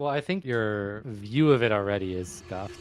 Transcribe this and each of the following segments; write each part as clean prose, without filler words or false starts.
Well, I think your view of it already is scuffed.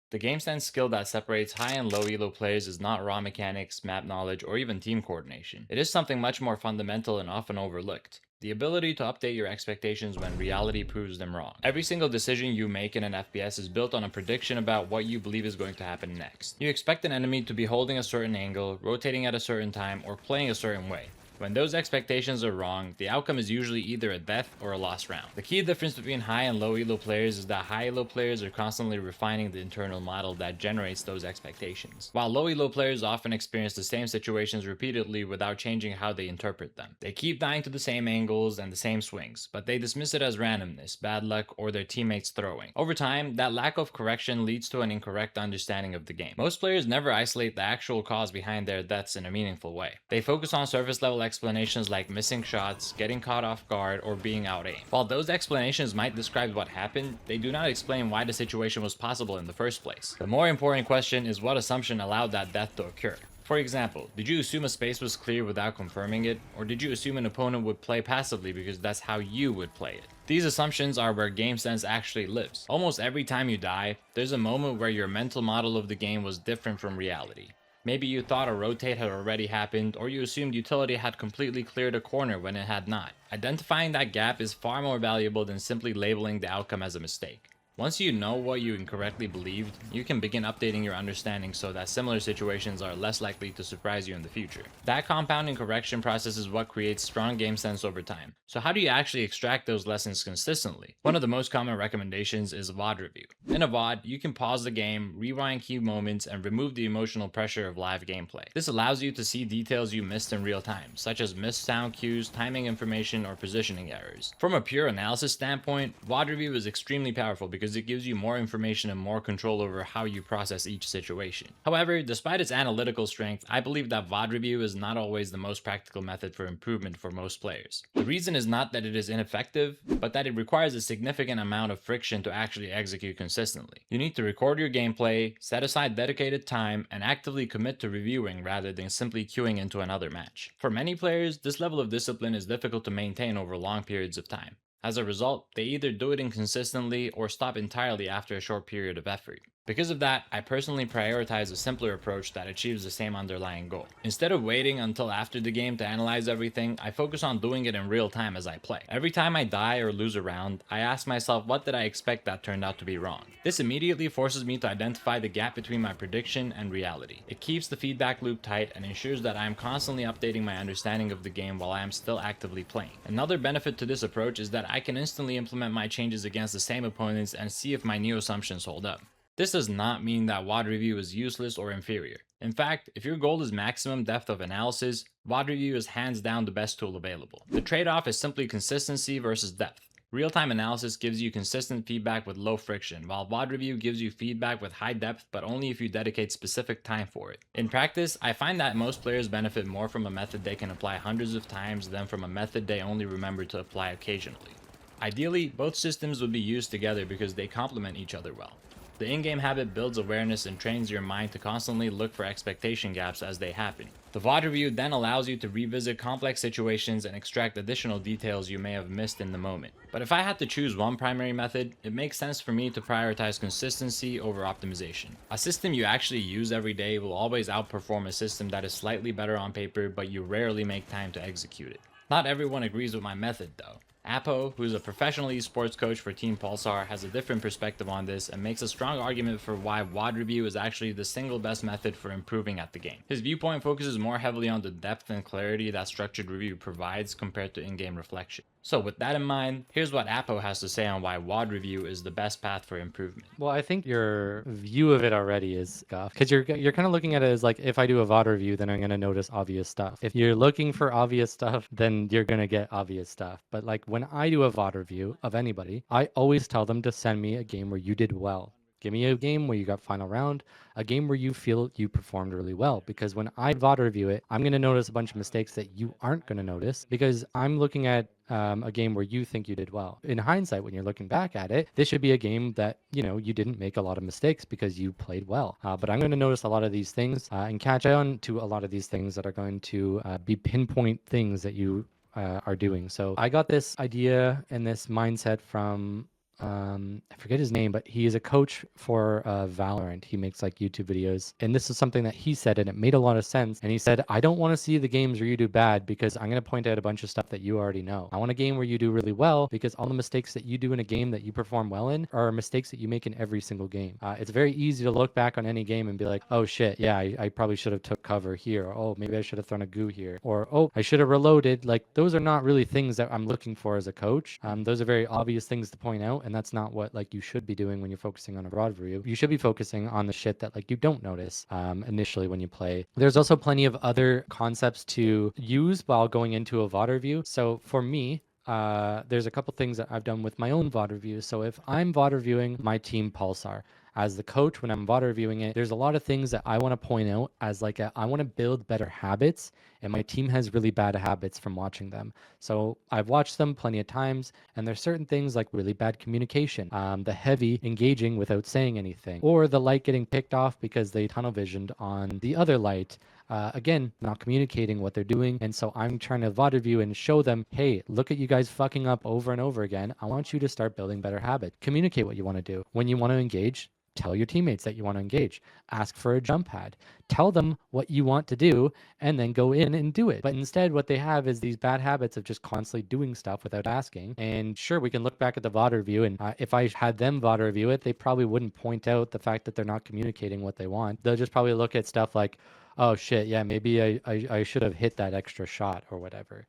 The game sense skill that separates high and low elo players is not raw mechanics, map knowledge, or even team coordination. It is something much more fundamental and often overlooked. The ability to update your expectations when reality proves them wrong. Every single decision you make in an FPS is built on a prediction about what you believe is going to happen next. You expect an enemy to be holding a certain angle, rotating at a certain time, or playing a certain way. When those expectations are wrong, the outcome is usually either a death or a lost round. The key difference between high and low elo players is that high elo players are constantly refining the internal model that generates those expectations, while low elo players often experience the same situations repeatedly without changing how they interpret them. They keep dying to the same angles and the same swings, but they dismiss it as randomness, bad luck, or their teammates throwing. Over time, that lack of correction leads to an incorrect understanding of the game. Most players never isolate the actual cause behind their deaths in a meaningful way. They focus on surface level explanations like missing shots, getting caught off guard, or being out-aimed. While those explanations might describe what happened, they do not explain why the situation was possible in the first place. The more important question is what assumption allowed that death to occur. For example, did you assume a space was clear without confirming it, or did you assume an opponent would play passively because that's how you would play it? These assumptions are where game sense actually lives. Almost every time you die, there's a moment where your mental model of the game was different from reality. Maybe you thought a rotate had already happened, or you assumed utility had completely cleared a corner when it had not. Identifying that gap is far more valuable than simply labeling the outcome as a mistake. Once you know what you incorrectly believed, you can begin updating your understanding so that similar situations are less likely to surprise you in the future. That compounding correction process is what creates strong game sense over time. So how do you actually extract those lessons consistently? One of the most common recommendations is VOD review. In a VOD, you can pause the game, rewind key moments, and remove the emotional pressure of live gameplay. This allows you to see details you missed in real time, such as missed sound cues, timing information, or positioning errors. From a pure analysis standpoint, VOD review is extremely powerful because it gives you more information and more control over how you process each situation. However, despite its analytical strength, I believe that VOD review is not always the most practical method for improvement for most players. The reason is not that it is ineffective, but that it requires a significant amount of friction to actually execute consistently. You need to record your gameplay, set aside dedicated time, and actively commit to reviewing rather than simply queuing into another match. For many players, this level of discipline is difficult to maintain over long periods of time. As a result, they either do it inconsistently or stop entirely after a short period of effort. Because of that, I personally prioritize a simpler approach that achieves the same underlying goal. Instead of waiting until after the game to analyze everything, I focus on doing it in real time as I play. Every time I die or lose a round, I ask myself what did I expect that turned out to be wrong. This immediately forces me to identify the gap between my prediction and reality. It keeps the feedback loop tight and ensures that I am constantly updating my understanding of the game while I am still actively playing. Another benefit to this approach is that I can instantly implement my changes against the same opponents and see if my new assumptions hold up. This does not mean that VOD review is useless or inferior. In fact, if your goal is maximum depth of analysis, VOD review is hands down the best tool available. The trade-off is simply consistency versus depth. Real-time analysis gives you consistent feedback with low friction, while VOD review gives you feedback with high depth but only if you dedicate specific time for it. In practice, I find that most players benefit more from a method they can apply hundreds of times than from a method they only remember to apply occasionally. Ideally, both systems would be used together because they complement each other well. The in-game habit builds awareness and trains your mind to constantly look for expectation gaps as they happen. The VOD review then allows you to revisit complex situations and extract additional details you may have missed in the moment. But if I had to choose one primary method, it makes sense for me to prioritize consistency over optimization. A system you actually use every day will always outperform a system that is slightly better on paper but you rarely make time to execute it. Not everyone agrees with my method though. Appoh, who is a professional esports coach for Team Pulsar, has a different perspective on this and makes a strong argument for why VOD review is actually the single best method for improving at the game. His viewpoint focuses more heavily on the depth and clarity that structured review provides compared to in-game reflection. So with that in mind, here's what Appoh has to say on why VOD review is the best path for improvement. Well, I think your view of it already is scuffed because you're kind of looking at it as like, if I do a VOD review, then I'm going to notice obvious stuff. If you're looking for obvious stuff, then you're going to get obvious stuff. But like when I do a VOD review of anybody, I always tell them to send me a game where you did well. Give me a game where you got final round, a game where you feel you performed really well. Because when I VOD review it, I'm going to notice a bunch of mistakes that you aren't going to notice because I'm looking at a game where you think you did well. In hindsight, when you're looking back at it, this should be a game that, you didn't make a lot of mistakes because you played well. But I'm going to notice a lot of these things and catch on to a lot of these things that are going to be pinpoint things that you are doing. So I got this idea and this mindset from I forget his name, but he is a coach for Valorant. He makes like YouTube videos. And this is something that he said, and it made a lot of sense. And he said, I don't want to see the games where you do bad because I'm going to point out a bunch of stuff that you already know. I want a game where you do really well because all the mistakes that you do in a game that you perform well in are mistakes that you make in every single game. It's very easy to look back on any game and be like, oh shit, yeah, I probably should have took cover here. Or, oh, maybe I should have thrown a goo here. Or, oh, I should have reloaded. Like, those are not really things that I'm looking for as a coach. Those are very obvious things to point out, and that's not what like you should be doing when you're focusing on a VOD review. You should be focusing on the shit that like you don't notice initially when you play. There's also plenty of other concepts to use while going into a VOD review. So for me, there's a couple things that I've done with my own VOD reviews. So if I'm VOD reviewing my team Pulsar, as the coach, when I'm VOD reviewing it, there's a lot of things that I want to point out as like I want to build better habits, and my team has really bad habits from watching them. So I've watched them plenty of times, and there's certain things like really bad communication, the heavy engaging without saying anything, or the light getting picked off because they tunnel visioned on the other light. Again, not communicating what they're doing. And so I'm trying to VOD review and show them, hey, look at you guys fucking up over and over again. I want you to start building better habits. Communicate what you want to do. When you want to engage, tell your teammates that you want to engage. Ask for a jump pad. Tell them what you want to do and then go in and do it. But instead, what they have is these bad habits of just constantly doing stuff without asking. And sure, we can look back at the VOD review, and if I had them VOD review it, they probably wouldn't point out the fact that they're not communicating what they want. They'll just probably look at stuff like, oh shit, yeah, maybe I should have hit that extra shot or whatever.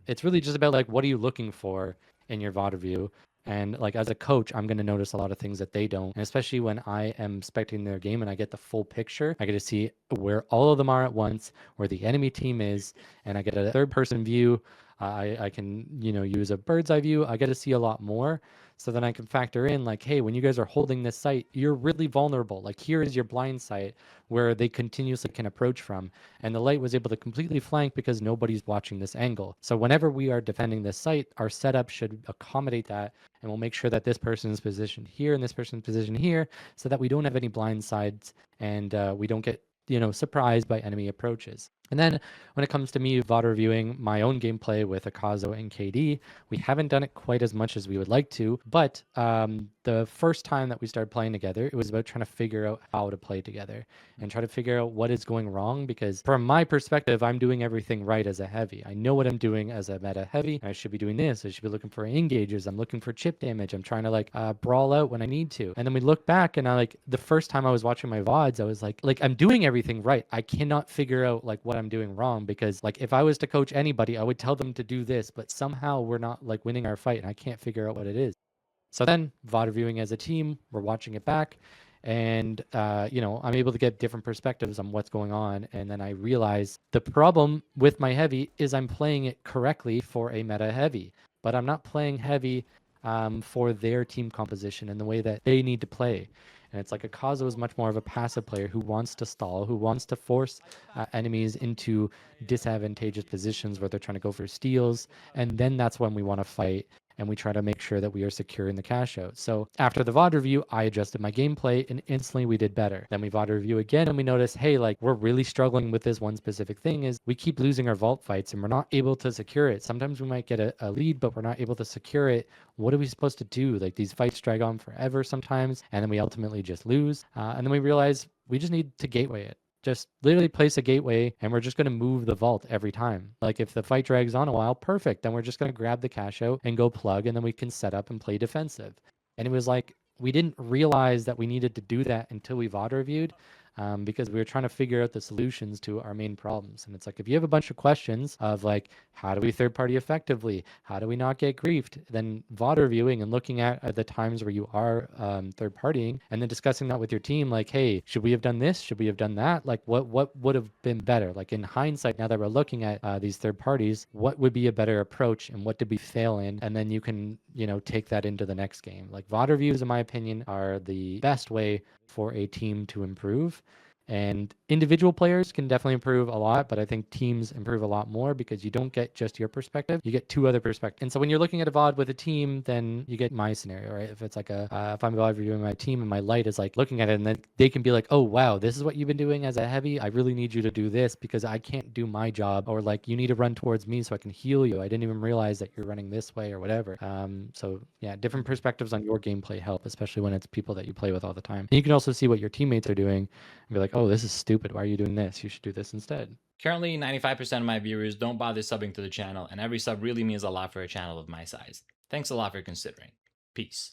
It's really just about like, what are you looking for in your VOD review? And like as a coach, I'm going to notice a lot of things that they don't. And especially when I am spectating their game and I get the full picture, I get to see where all of them are at once, where the enemy team is, and I get a third person view. I can, use a bird's eye view. I get to see a lot more. So then I can factor in like, hey, when you guys are holding this site, you're really vulnerable. Like here is your blind site where they continuously can approach from. And the light was able to completely flank because nobody's watching this angle. So whenever we are defending this site, our setup should accommodate that. And we'll make sure that this person is positioned here and this person's positioned here so that we don't have any blind sides and we don't get, surprised by enemy approaches. And then when it comes to me VOD reviewing my own gameplay with Akazo and KD, we haven't done it quite as much as we would like to. But the first time that we started playing together, it was about trying to figure out how to play together and try to figure out what is going wrong. Because from my perspective, I'm doing everything right as a heavy. I know what I'm doing as a meta heavy. I should be doing this. I should be looking for engages. I'm looking for chip damage. I'm trying to like brawl out when I need to. And then we look back and I like the first time I was watching my VODs, I was like I'm doing everything right. I cannot figure out like what I'm doing wrong, because like if I was to coach anybody, I would tell them to do this, but somehow we're not like winning our fight and I can't figure out what it is. So then VOD reviewing as a team, we're watching it back and, I'm able to get different perspectives on what's going on. And then I realize the problem with my heavy is I'm playing it correctly for a meta heavy, but I'm not playing heavy for their team composition and the way that they need to play. And it's like Akazo is much more of a passive player who wants to stall, who wants to force enemies into disadvantageous positions where they're trying to go for steals. And then that's when we want to fight and we try to make sure that we are securing the cash out. So after the VOD review, I adjusted my gameplay and instantly we did better. Then we VOD review again and we notice, hey, like we're really struggling with this one specific thing is we keep losing our vault fights and we're not able to secure it. Sometimes we might get a lead, but we're not able to secure it. What are we supposed to do? Like these fights drag on forever sometimes, and then we ultimately just lose. And then we realize we just need to gateway it. Just literally place a gateway and we're just going to move the vault every time. Like if the fight drags on a while, perfect. Then we're just going to grab the cash out and go plug, and then we can set up and play defensive. And it was like, we didn't realize that we needed to do that until we VOD reviewed. Because we were trying to figure out the solutions to our main problems. And it's like, if you have a bunch of questions of like, how do we third party effectively? How do we not get griefed? Then VOD reviewing and looking at the times where you are third partying and then discussing that with your team, like, hey, should we have done this? Should we have done that? Like what would have been better? Like in hindsight, now that we're looking at these third parties, what would be a better approach and what did we fail in? And then you can, take that into the next game. Like VOD reviews, in my opinion, are the best way for a team to improve. And individual players can definitely improve a lot, but I think teams improve a lot more because you don't get just your perspective, you get two other perspectives. And so when you're looking at a VOD with a team, then you get my scenario, right? If it's like if I'm VOD reviewing my team and my light is like looking at it, and then they can be like, oh, wow, this is what you've been doing as a heavy. I really need you to do this because I can't do my job. Or like, you need to run towards me so I can heal you. I didn't even realize that you're running this way or whatever. So yeah, different perspectives on your gameplay help, especially when it's people that you play with all the time. And you can also see what your teammates are doing and be like, oh, this is stupid. Why are you doing this? You should do this instead. Currently, 95% of my viewers don't bother subbing to the channel, and every sub really means a lot for a channel of my size. Thanks a lot for considering. Peace.